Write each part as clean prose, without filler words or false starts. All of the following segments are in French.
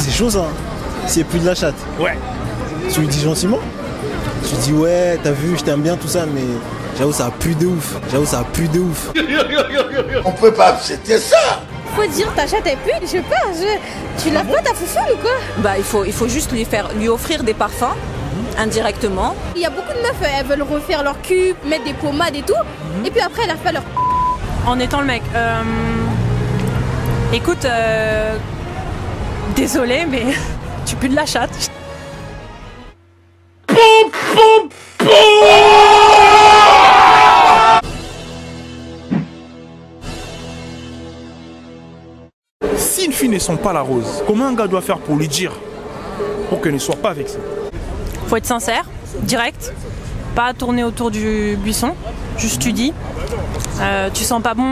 c'est chaud ça. C'est plus de la chatte. Ouais. Tu lui dis gentiment. Tu lui dis ouais, t'as vu, je t'aime bien, tout ça, mais j'avoue, ça a plu de ouf. J'avoue, ça a plu de ouf. On peut pas accepter ça. Faut dire ta chatte elle pue, je sais pas, tu l'as pas ta foufoune ou quoi? Bah il faut juste lui offrir des parfums indirectement. Il y a beaucoup de meufs, elles veulent refaire leur cul, mettre des pommades et tout, et puis après elles n'arrivent pas leur en étant le mec. Écoute, désolé mais tu pues de la chatte. Si une fille ne sent pas la rose, comment un gars doit faire pour lui dire pour qu'elle ne soit pas vexée? Faut être sincère, direct, pas tourner autour du buisson, juste tu dis. Tu sens pas bon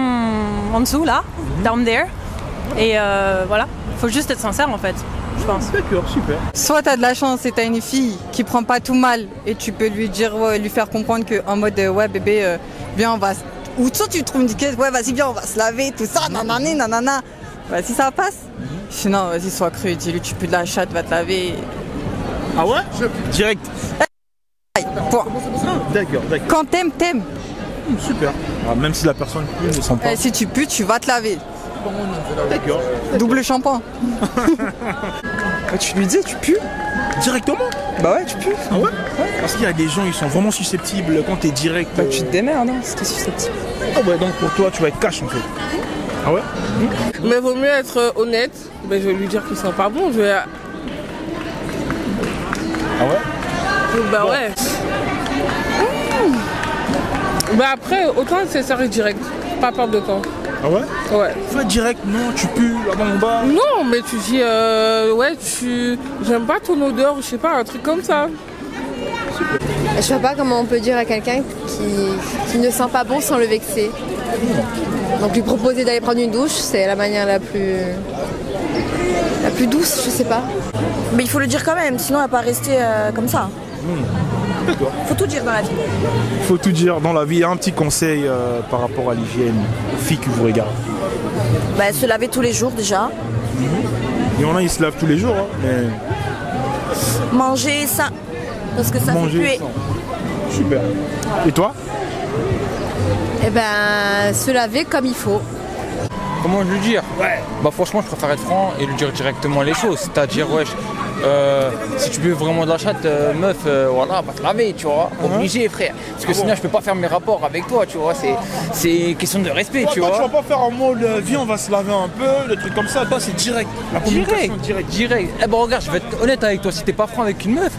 en dessous là, down there, et voilà, faut juste être sincère en fait, je pense. D'accord, super. Soit t'as de la chance et t'as une fille qui prend pas tout mal et tu peux lui dire, ouais, lui faire comprendre que en mode ouais bébé, viens on va, ou soit tu trouves une caisse, ouais vas-y viens on va se laver, tout ça, nanana, nanana. Bah, si ça passe, sinon vas-y sois cru, dis-lui tu pues de la chatte, va te laver. Ah ouais? Direct. Point. D'accord, d'accord. Quand t'aimes, t'aimes. Super. Ah, même si la personne pue, ne sent pas. Si tu pues, tu vas te laver. D'accord. Double shampoing. Tu lui dis, tu pues? Directement? Bah ouais, tu pues. Ah ouais? Parce qu'il y a des gens, ils sont vraiment susceptibles quand t'es direct. Bah tu te démerdes, hein, si t'es susceptible. Ah ouais, donc pour toi, tu vas être cash en fait. Ah ouais? Mais vaut mieux être honnête. Ben, je vais lui dire qu'il sent pas bon. Je vais... Ah ouais? Bah bon. Ouais. Bah après, autant c'est sérieux direct. Pas perdre de temps. Ah ouais? Ouais. Faut être direct, non, tu pues, là-bas en bas. Non, mais tu dis, ouais, j'aime pas ton odeur, je sais pas, un truc comme ça. Je sais pas comment on peut dire à quelqu'un qui ne sent pas bon sans le vexer. Donc lui proposer d'aller prendre une douche, c'est la manière la plus douce, je sais pas. Mais il faut le dire quand même, sinon elle va pas rester comme ça. D'accord. Faut tout dire dans la vie. Faut tout dire dans la vie. Un petit conseil par rapport à l'hygiène aux filles que vous regardez. Bah, se laver tous les jours déjà. Il y en a, ils se lavent tous les jours. Hein, mais... Manger sain. Parce que ça fait puer. Super. Et toi? Eh ben, se laver comme il faut. Comment lui dire? Ouais. Bah franchement je préfère être franc et lui dire directement les choses. C'est-à-dire wesh, si tu veux vraiment de la chatte, meuf, voilà, va te laver, tu vois. Obligé frère. Parce que sinon je peux pas faire mes rapports avec toi, tu vois. C'est question de respect, tu vois. Tu vas pas faire en mode viens on va se laver un peu, des trucs comme ça. Toi c'est direct. La communication Direct. Eh ben regarde, je vais être honnête avec toi, si t'es pas franc avec une meuf,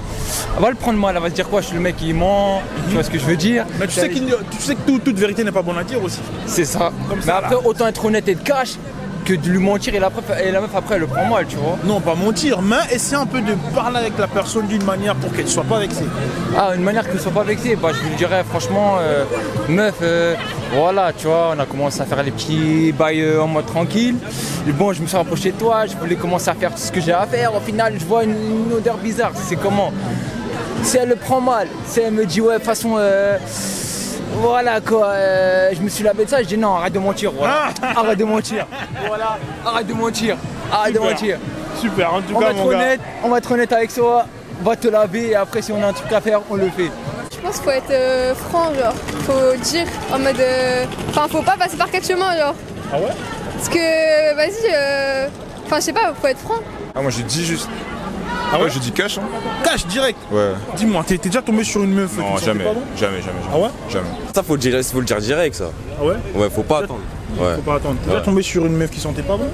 elle va le prendre mal, elle va se dire quoi, je suis le mec qui ment, tu vois ce que je veux dire. Mais tu sais que toute vérité n'est pas bonne à dire aussi. C'est ça. Mais après autant être honnête et de cash que de lui mentir et la meuf après elle le prend mal, tu vois. Non, pas mentir, mais essayer un peu de parler avec la personne d'une manière pour qu'elle ne soit pas vexée. Ah, une manière qu'elle ne soit pas vexée, bah je lui dirais franchement, meuf, voilà, tu vois, on a commencé à faire les petits bails en mode tranquille. Et bon, je me suis rapproché de toi, je voulais commencer à faire tout ce que j'ai à faire. Au final, je vois une odeur bizarre, c'est comment? Si elle le prend mal, si elle me dit ouais, de toute façon... voilà quoi, je me suis lavé de ça, je dis non, arrête de mentir, voilà. Arrête de mentir, voilà, arrête de mentir, arrête de mentir. Super, en tout cas mon gars. On va être honnête avec toi, on va te laver et après si on a un truc à faire, on le fait. Je pense qu'il faut être franc, genre, faut dire en mode... Enfin, faut pas passer par quatre chemins, genre. Ah ouais? Parce que, vas-y, enfin, je sais pas, faut être franc. Ah moi je dis juste. Ah ouais? Je dis cash, hein. Cash direct? Ouais. Dis-moi, t'es déjà tombé sur une meuf? Non, jamais. Jamais. Ah ouais? Jamais. Ça faut le dire direct ça. Ah ouais? Ouais, faut pas attendre. Ouais. Faut pas attendre. T'es déjà tombé sur une meuf qui sentait pas bon?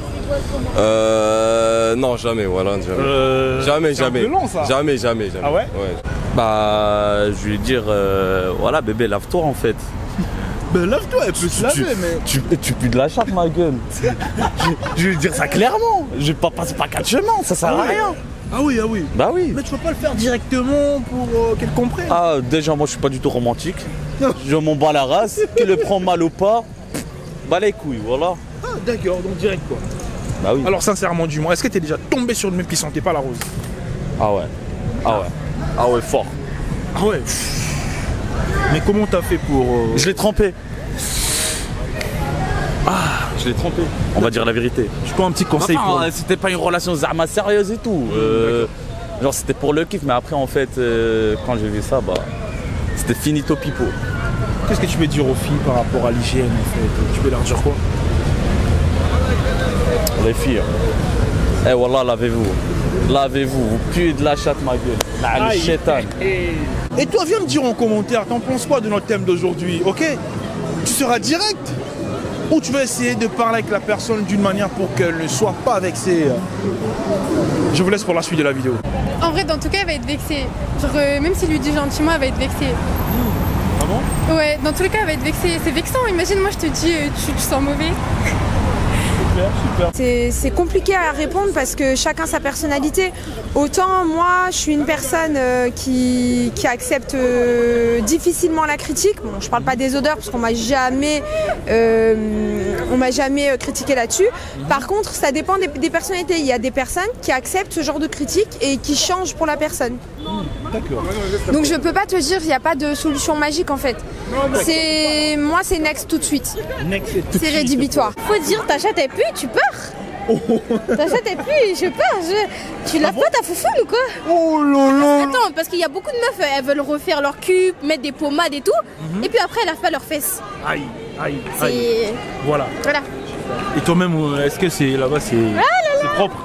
Non, jamais, voilà, jamais. Jamais. Violent, ça. Jamais. Ah ouais? Ouais. Bah, je vais lui dire, voilà bébé, lave-toi en fait. Ben lave-toi, elle peut se laver, mais... Tu pues de la chatte, ma gueule. Je vais lui dire ça clairement. Je vais pas passer par quatre chemins, ça sert à rien. Ah oui. Bah oui. Mais tu vas pas le faire directement pour qu'elle comprenne. Ah, déjà, moi je suis pas du tout romantique. Je m'en bats la race. Qu'il le prend mal ou pas, bah les couilles, voilà. Ah d'accord, donc direct quoi. Bah oui. Alors sincèrement, dis-moi, est-ce que t'es déjà tombé sur une meuf qui sentait pas la rose? Ah ouais. Ah ouais, fort. Ah ouais. Mais comment t'as fait pour... Je l'ai trempé. Ah, je l'ai trompé. On va dire la vérité. Je prends un petit conseil Enfin, pour... c'était pas une relation zama sérieuse et tout. Genre c'était pour le kiff, mais après en fait, quand j'ai vu ça, bah, c'était finito pipo. Qu'est-ce que tu veux dire aux filles par rapport à l'hygiène en fait? Tu veux leur dire quoi? Les filles, eh wallah, lavez-vous. Lavez-vous, vous puez de la chatte ma gueule. Le chétan. Et toi, viens me dire en commentaire, t'en penses quoi de notre thème d'aujourd'hui, ok? Tu seras direct ou tu vas essayer de parler avec la personne d'une manière pour qu'elle ne soit pas vexée? Je vous laisse pour la suite de la vidéo. En vrai, dans tout cas, elle va être vexée. Genre, même s'il lui dit gentiment, elle va être vexée. Ah bon? Ouais, dans tous les cas, elle va être vexée. C'est vexant, imagine, moi je te dis, tu te sens mauvais. C'est compliqué à répondre parce que chacun sa personnalité. Autant moi, je suis une personne qui accepte difficilement la critique. Bon, je parle pas des odeurs parce qu'on m'a jamais critiqué là-dessus. Par contre, ça dépend des personnalités. Il y a des personnes qui acceptent ce genre de critique et qui changent pour la personne. D'accord. Donc je peux pas te dire, il n'y a pas de solution magique en fait. Moi, c'est next tout de suite. C'est rédhibitoire. Faut dire, ta chatte elle pue, tu pars. Ta chatte elle pue, je pars. Tu laves pas ta foufoune ou quoi? Oh là là. Attends, parce qu'il y a beaucoup de meufs, elles veulent refaire leur cul, mettre des pommades et tout, et puis après elles lavent pas leurs fesses. Aïe, aïe, aïe. Voilà. Voilà. Et toi-même, est-ce que c'est là-bas, c'est propre?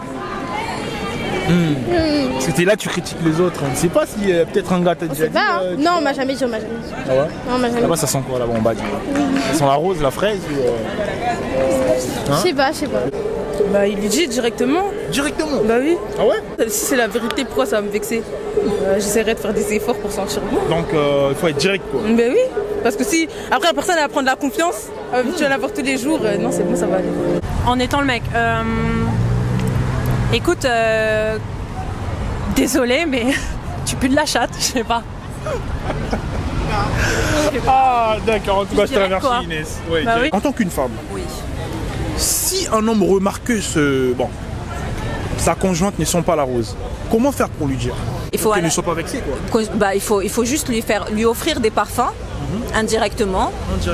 Parce que t'es là, tu critiques les autres. On ne sait pas si peut-être un gars t'a déjà dit. Pas, hein. Non, on m'a jamais dit, on m'a jamais dit. Ah ouais? Non, on m'a jamais Là-bas, dit. ça sent quoi là-bas en bas? Ça sent la rose, la fraise ou Je sais pas, je sais pas. Bah il lui dit directement. Directement? Bah oui. Ah ouais? Si c'est la vérité, pourquoi ça va me vexer? J'essaierai de faire des efforts pour sentir bon. Donc il faut être direct quoi. Bah oui. Parce que si après la personne elle va prendre la confiance, tu vas la voir tous les jours, non c'est bon, ça va aller. En étant le mec, écoute, désolé, mais tu pues de la chatte, je sais pas. Ah d'accord, en tout cas je te Direct, remercie quoi. Inès. Ouais, Bah oui. En tant qu'une femme, Oui. si un homme remarque que sa conjointe ne sent pas la rose, comment faire pour lui dire? Il faut qu'elle ne aller- soit pas vexée quoi. Bah, il faut juste lui offrir des parfums indirectement.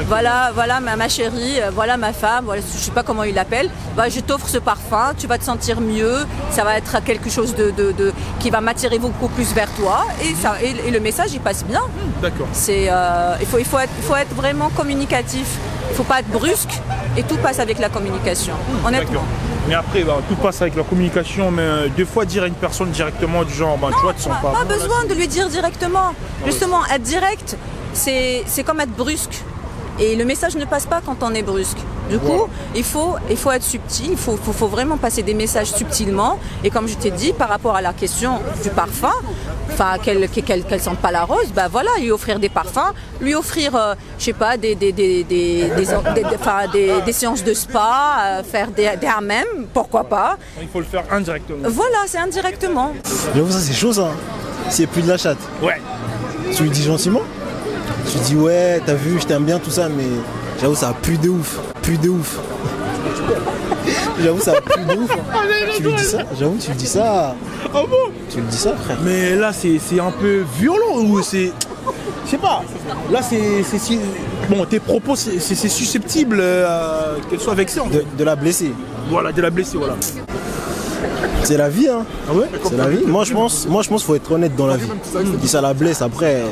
Voilà ma chérie, voilà ma femme, voilà, je sais pas comment il l'appelle. Bah, je t'offre ce parfum, tu vas te sentir mieux, ça va être quelque chose qui va m'attirer beaucoup plus vers toi et le message il passe bien. D'accord. Il faut être vraiment communicatif. Il faut pas être brusque et tout passe avec la communication. Honnêtement. D'accord. Mais après, tout passe avec la communication, mais deux fois dire à une personne directement du genre, tu vois, tu sens pas. Pas besoin de lui dire directement. Justement, être direct, c'est comme être brusque. Et le message ne passe pas quand on est brusque. Du coup, il faut être subtil, il faut vraiment passer des messages subtilement. Et comme je t'ai dit, par rapport à la question du parfum, enfin qu'elle sente pas la rose, bah voilà, lui offrir des parfums, lui offrir, je sais pas, des séances de spa, faire des hammams, pourquoi pas. Il faut le faire indirectement. Voilà, c'est indirectement. J'avoue, ça c'est chaud ça. C'est plus de la chatte. Ouais. Tu lui dis gentiment. Tu dis ouais, t'as vu, je t'aime bien tout ça, mais j'avoue ça pue de ouf. Pue de ouf. J'avoue ça pue de ouf. Tu lui dis ça, j'avoue tu lui dis ça. Ah bon? Tu lui dis ça frère. Mais là c'est un peu violent ou c'est... Je sais pas. Là c'est... Bon, tes propos c'est susceptible qu'elle soit vexée en fait. De la blesser. Voilà, de la blesser, voilà. C'est la vie hein. Ah ouais? C'est la vie. Moi je pense qu'il faut être honnête dans la vie. Si ça la blesse après,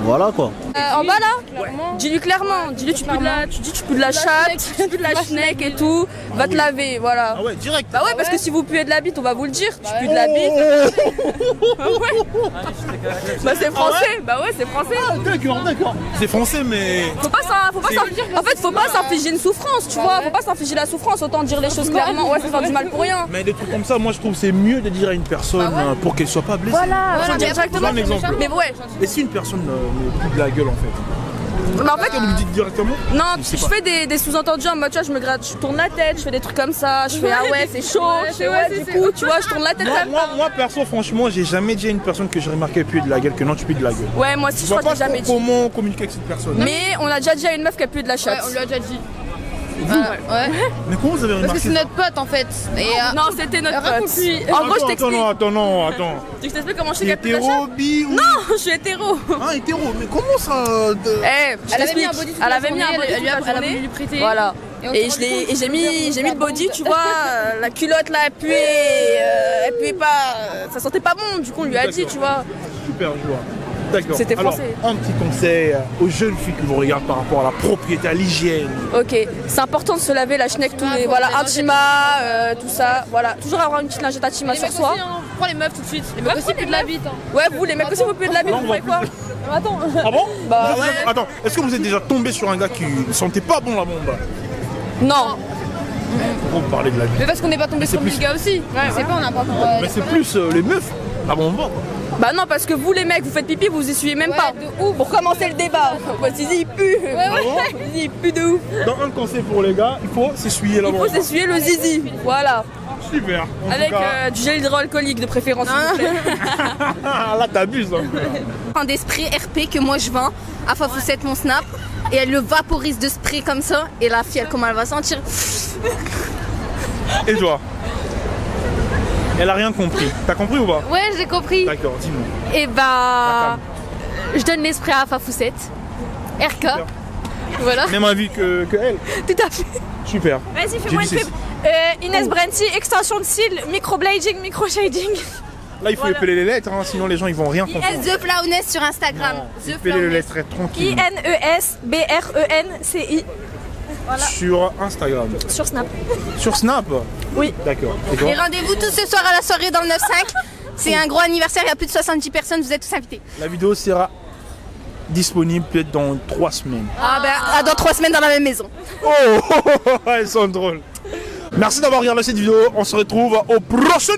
voilà quoi. En bas là, dis-lui clairement, dis-lui tu pues de la chatte, tu pues de la schneck et tout, va te laver, voilà. Ah ouais, direct. Bah ouais, parce que si vous puez de la bite, on va vous le dire, tu pues de la bite. Ouais. Bah c'est français, bah ouais c'est français. D'accord. C'est français mais... En fait, faut pas s'infliger une souffrance, tu vois, faut pas s'infliger la souffrance, autant dire les choses clairement, ouais, ça fait du mal pour rien. Mais des trucs comme ça, moi je trouve que c'est mieux de dire à une personne pour qu'elle soit pas blessée. Voilà, faut dire directement. Un exemple. Mais ouais. Et si une personne me coupe de la gueule en fait? Mais en fait, on lui dit directement? Non, je fais des sous-entendus en mode, tu vois, je me gratte, je tourne la tête, je fais des trucs comme ça, je fais ah ouais, c'est chaud, je fais ouais, du coup, tu vois, je tourne la tête comme ça. Moi, perso, franchement, j'ai jamais dit à une personne que j'ai remarqué puer de la gueule, que non, tu pues de la gueule. Ouais, moi aussi, je crois que j'ai jamais dit. Comment communiquer avec cette personne? Mais on a déjà dit à une meuf qu'elle pue de la chatte. Ouais, on lui a déjà dit. Ouais. Mais comment vous avez remarqué? Parce que c'est notre pote en fait. Et, non, c'était notre pote. En gros, je t'explique. Attends. Tu t'expliques comment je sais T'es qu'elle pue de la hétéro, chatte? bi ou... Non, je suis hétéro. Ah, hétéro, mais comment ça Eh, je t'explique. Elle avait mis un body toute la journée, elle a voulu lui prêter. Voilà. Et j'ai mis le body, tu vois, la culotte là, elle puait pas, ça sentait pas bon, du coup on lui a dit, tu vois. Super, je vois. D'accord. C'était Alors, français. un petit conseil aux jeunes filles qui vous regardent par rapport à la propriété, à l'hygiène. Ok, c'est important de se laver la schneck tous les, voilà, Intima, tout ça, voilà. Toujours avoir une petite lingette Intima sur soi. Prends les meufs tout de suite. Les meufs aussi puent de la bite. Ouais, vous les mecs aussi vous puez de la bite, vous ferez quoi? Attends. Ah bon? Bah Vous ouais. Attends, est-ce que vous êtes déjà tombé sur un gars qui ne sentait pas bon la bombe? Non. Pourquoi vous parlez de la vie? Mais parce qu'on n'est pas tombé sur plus- le gars aussi. C'est pas, on n'a pas. Mais c'est plus les meufs, la bombe. Quoi. Bah non, parce que vous les mecs, vous faites pipi, vous essuyez même pas. De ouf. Pour commencer le débat. Bah, Zizi il pue. Zizi il pue de ouf. Dans un conseil pour les gars, il faut s'essuyer la bombe. Il faut s'essuyer le zizi. Voilà. Super. En Avec tout cas, du gel hydroalcoolique de préférence, s'il vous plaît. là t'abuses. Hein. Prends des sprays RP que moi je vends à Fafoussette mon snap et elle le vaporise de spray comme ça et la fille elle, comment elle va sentir. Et toi? Elle a rien compris. T'as compris ou pas? Ouais, j'ai compris. D'accord, dis-moi. Et bah. Je donne les sprays à Fafoussette. RK. Voilà. Même avis que elle. Tout à fait. Super. Vas-y, J'ai fais-moi dit une pub. Inès Brenty, extension de cils, microblading, microshading. Là, il faut épeler les lettres, hein, sinon les gens ils vont rien comprendre. Yes, The Flowness sur Instagram. The Épeler les lettres, être tranquille. INESBRENCI. Voilà. Sur Instagram. Sur Snap. Sur Snap? Oui. D'accord. Et toi? Et rendez-vous tous ce soir à la soirée dans le 9-5. C'est un gros anniversaire, il y a plus de 70 personnes, vous êtes tous invités. La vidéo sera disponible peut-être dans 3 semaines. Ah ben, dans 3 semaines dans la même maison. Oh, elles sont drôles. Merci d'avoir regardé cette vidéo. On se retrouve au prochain.